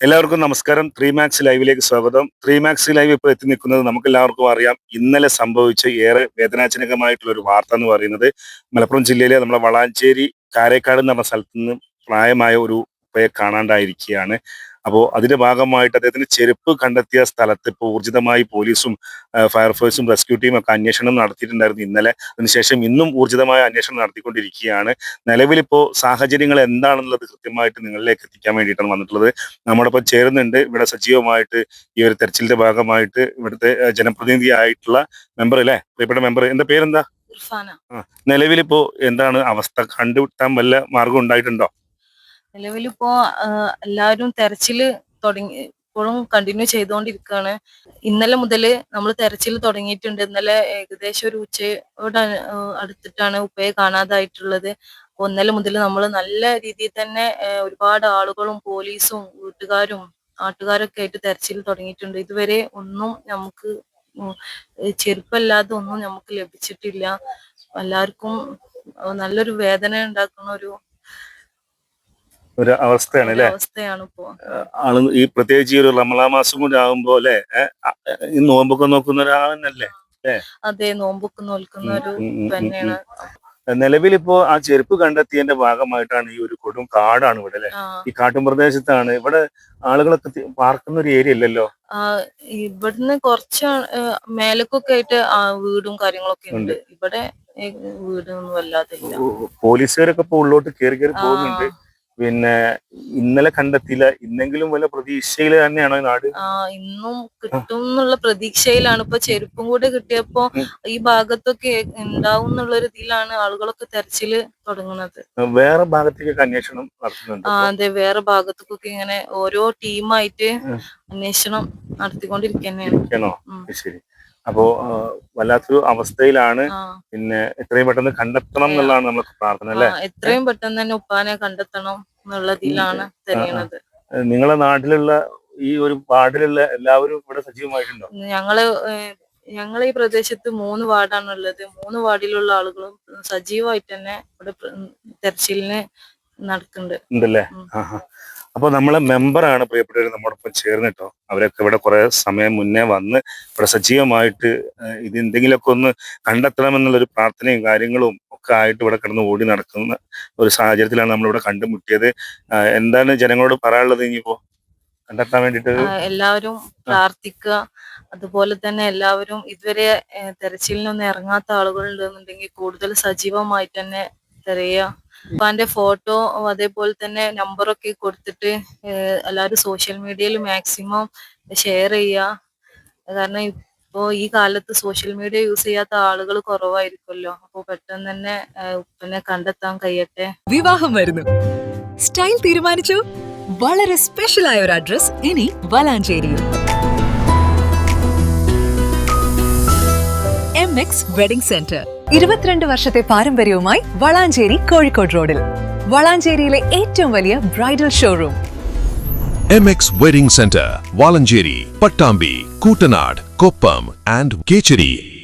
എല്ലാവർക്കും നമസ്കാരം. Three max ലൈവിലേക്ക് സ്വാഗതം. ത്രീ മാക്സ് ലൈവ് ഇപ്പോൾ എത്തി നിൽക്കുന്നത് നമുക്ക് എല്ലാവർക്കും അറിയാം. ഇന്നലെ സംഭവിച്ച ഏറെ വേദനാജനകമായിട്ടുള്ള ഒരു വാർത്ത എന്ന് പറയുന്നത് മലപ്പുറം ജില്ലയിലെ നമ്മുടെ വളാഞ്ചേരി കാരേക്കാട് എന്ന് പറഞ്ഞ സ്ഥലത്ത് നിന്ന് പ്രായമായ ഒരു ഉപ്പയെ കാണാണ്ടായിരിക്കുകയാണ്. അപ്പോൾ അതിന്റെ ഭാഗമായിട്ട് അദ്ദേഹത്തിന് ചെരുപ്പ് കണ്ടെത്തിയ സ്ഥലത്ത് ഇപ്പോൾ ഊർജിതമായി പോലീസും ഫയർഫോഴ്സും റെസ്ക്യൂ ടീമും ഒക്കെ അന്വേഷണം നടത്തിയിട്ടുണ്ടായിരുന്നു ഇന്നലെ. അതിനുശേഷം ഇന്നും ഊർജിതമായ അന്വേഷണം നടത്തിക്കൊണ്ടിരിക്കുകയാണ്. നിലവിലിപ്പോൾ സാഹചര്യങ്ങൾ എന്താണെന്നുള്ളത് കൃത്യമായിട്ട് നിങ്ങളിലേക്ക് എത്തിക്കാൻ വേണ്ടിയിട്ടാണ് വന്നിട്ടുള്ളത്. നമ്മോടൊപ്പം ചേരുന്നുണ്ട് ഇവിടെ സജീവമായിട്ട് ഈ ഒരു തെരച്ചിലിന്റെ ഭാഗമായിട്ട് ഇവിടുത്തെ ജനപ്രതിനിധിയായിട്ടുള്ള മെമ്പർ അല്ലേ, പ്രിയപ്പെട്ട മെമ്പർ, എന്താ പേരെന്താ? ഇർഫാന. നിലവിലിപ്പോ എന്താണ് അവസ്ഥ? കണ്ടുകിട്ടാൻ വല്ല മാർഗം ഉണ്ടായിട്ടുണ്ടോ? നിലവിലിപ്പോ എല്ലാവരും തെരച്ചില് തുടങ്ങി, ഇപ്പോഴും കണ്ടിന്യൂ ചെയ്തുകൊണ്ടിരിക്കുകയാണ്. ഇന്നലെ മുതല് നമ്മൾ തെരച്ചിൽ തുടങ്ങിയിട്ടുണ്ട്. ഇന്നലെ ഏകദേശം ഒരു ഉച്ചയോട് അടുത്തിട്ടാണ് ഉപ്പയെ കാണാതായിട്ടുള്ളത്. അപ്പോൾ ഇന്നലെ മുതൽ നമ്മൾ നല്ല രീതിയിൽ തന്നെ ഒരുപാട് ആളുകളും പോലീസും വീട്ടുകാരും നാട്ടുകാരൊക്കെ ആയിട്ട് തെരച്ചിൽ തുടങ്ങിയിട്ടുണ്ട്. ഇതുവരെ ഒന്നും നമുക്ക് ചെരുപ്പല്ലാതെ ഒന്നും നമുക്ക് ലഭിച്ചിട്ടില്ല. എല്ലാവർക്കും നല്ലൊരു വേദന ഉണ്ടാക്കുന്ന ഒരു അവസ്ഥയാണ് അല്ലെ? അവസ്ഥയാണ് ഇപ്പോ. ആള് ഈ പ്രത്യേകിച്ച് ഈ ഒരു റമളാൻ മാസം കൂടി ആകുമ്പോ അല്ലെ, ഈ നോമ്പൊക്കെ നോക്കുന്ന ഒരാളെന്നല്ലേ? അതെ, നോമ്പൊക്കെ നോൽക്കുന്ന ഒരു തന്നെയാണ്. നിലവിലിപ്പോ ആ ചെരുപ്പ് കണ്ടെത്തിയതിന്റെ ഭാഗമായിട്ടാണ് ഈ ഒരു കൊടും കാടാണ് ഇവിടെ അല്ലെ? ഈ കാട്ടും പ്രദേശത്താണ് ഇവിടെ ആളുകളൊക്കെ പാർക്കുന്ന ഒരു ഏരിയ അല്ലല്ലോ. ഇവിടുന്ന് കുറച്ച് മേലക്കൊക്കെ ആയിട്ട് വീടും കാര്യങ്ങളൊക്കെ ഉണ്ട്. ഇവിടെ വീടൊന്നും വല്ലാതെ ഇല്ല. പോലീസുകാരൊക്കെ ഇപ്പൊ ഉള്ളോട്ട് കയറി പോകുന്നുണ്ട്. പിന്നെ ഇന്നലെ കണ്ടെത്തിയില്ല, ഇന്നെങ്കിലും വല്ല പ്രതീക്ഷയിൽ തന്നെയാണോ നാട്? ഇന്നും കിട്ടും എന്നുള്ള പ്രതീക്ഷയിലാണ്. ഇപ്പൊ ചെരുപ്പും കൂടെ കിട്ടിയപ്പോ ഈ ഭാഗത്തൊക്കെ ഉണ്ടാവും എന്നുള്ള ഒരു ഇതിലാണ് ആളുകളൊക്കെ തെരച്ചില് തുടങ്ങുന്നത്. വേറെ ഭാഗത്തേക്കൊക്കെ അന്വേഷണം നടത്തുന്നുണ്ട്. അതെ, വേറെ ഭാഗത്തേക്കൊക്കെ ഇങ്ങനെ ഓരോ ടീമായിട്ട് അന്വേഷണം നടത്തിക്കൊണ്ടിരിക്കുന്നതാണ്. ശരി. അപ്പോ വല്ലാത്തൊരു അവസ്ഥയിലാണ്. പിന്നെ എത്രയും പെട്ടെന്ന് കണ്ടെത്തണം എന്നുള്ളതാണ് നമുക്ക് പ്രാർത്ഥന അല്ലെ? എത്രയും പെട്ടെന്ന് തന്നെ ഉപ്പാനെ കണ്ടെത്തണം എന്നുള്ളതിലാണ് തെരയുന്നത്. നിങ്ങളെ നാട്ടിലുള്ള ഈ ഒരു വാർഡിലുള്ള എല്ലാവരും ഇവിടെ സജീവമായിട്ടുണ്ടോ? ഞങ്ങളെ ഈ പ്രദേശത്ത് 3 വാർഡാണ് ഉള്ളത്. 3 വാർഡിലുള്ള ആളുകളും സജീവമായിട്ട് തന്നെ ഇവിടെ തെരച്ചിലിന് നടക്കുന്നുണ്ടല്ലേ? അപ്പൊ നമ്മളെ മെമ്പറാണ് പ്രിയപ്പെട്ടവർ നമ്മോടൊപ്പം ചേർന്നിട്ടോ. അവരൊക്കെ ഇവിടെ കുറെ സമയം മുന്നേ വന്ന് ഇവിടെ സജീവമായിട്ട് ഇത് എന്തെങ്കിലുമൊക്കെ ഒന്ന് കണ്ടെത്തണമെന്നുള്ളൊരു പ്രാർത്ഥനയും കാര്യങ്ങളും ഒക്കെ ആയിട്ട് ഇവിടെ കിടന്ന് ഓടി നടക്കുന്ന ഒരു സാഹചര്യത്തിലാണ് നമ്മളിവിടെ കണ്ടുമുട്ടിയത്. എന്താണ് ജനങ്ങളോട് പറയാനുള്ളത് ഇനിയിപ്പോ കണ്ടെത്താൻ വേണ്ടിട്ട്? എല്ലാവരും പ്രാർത്ഥിക്കുക. അതുപോലെ തന്നെ എല്ലാവരും ഇതുവരെ തെരച്ചിലിനൊന്നും ഇറങ്ങാത്ത ആളുകളുണ്ടെന്നുണ്ടെങ്കിൽ കൂടുതൽ സജീവമായിട്ട് തന്നെ തെരയുക. ഉപ്പാന്റെ ഫോട്ടോ അതേപോലെ തന്നെ നമ്പറൊക്കെ കൊടുത്തിട്ട് എല്ലാവരും സോഷ്യൽ മീഡിയയിൽ മാക്സിമം ഷെയർ ചെയ്യുക. കാരണം ഇപ്പോ ഈ കാലത്ത് സോഷ്യൽ മീഡിയ യൂസ് ചെയ്യാത്ത ആളുകൾ കുറവായിരിക്കുമല്ലോ. അപ്പോൾ പെട്ടെന്ന് തന്നെ ഉപ്പനെ കണ്ടെത്താൻ കഴിയട്ടെ. വിവാഹം വരുന്നു, സ്റ്റൈൽ തീരുമാനിച്ചു. വളരെ സ്പെഷ്യൽ ആയ ഒരു അഡ്രസ് ഇനി വളാഞ്ചേരിയിൽ. MX വെഡിംഗ് സെന്റർ 22 വർഷത്തെ പാരമ്പര്യവുമായി വളാഞ്ചേരി കോഴിക്കോട് റോഡിൽ. വളാഞ്ചേരിയിലെ ഏറ്റവും വലിയ bridal showroom MX Wedding Center, Valanjeri, Pattambi, Kutanad, Koppam and Kecheri.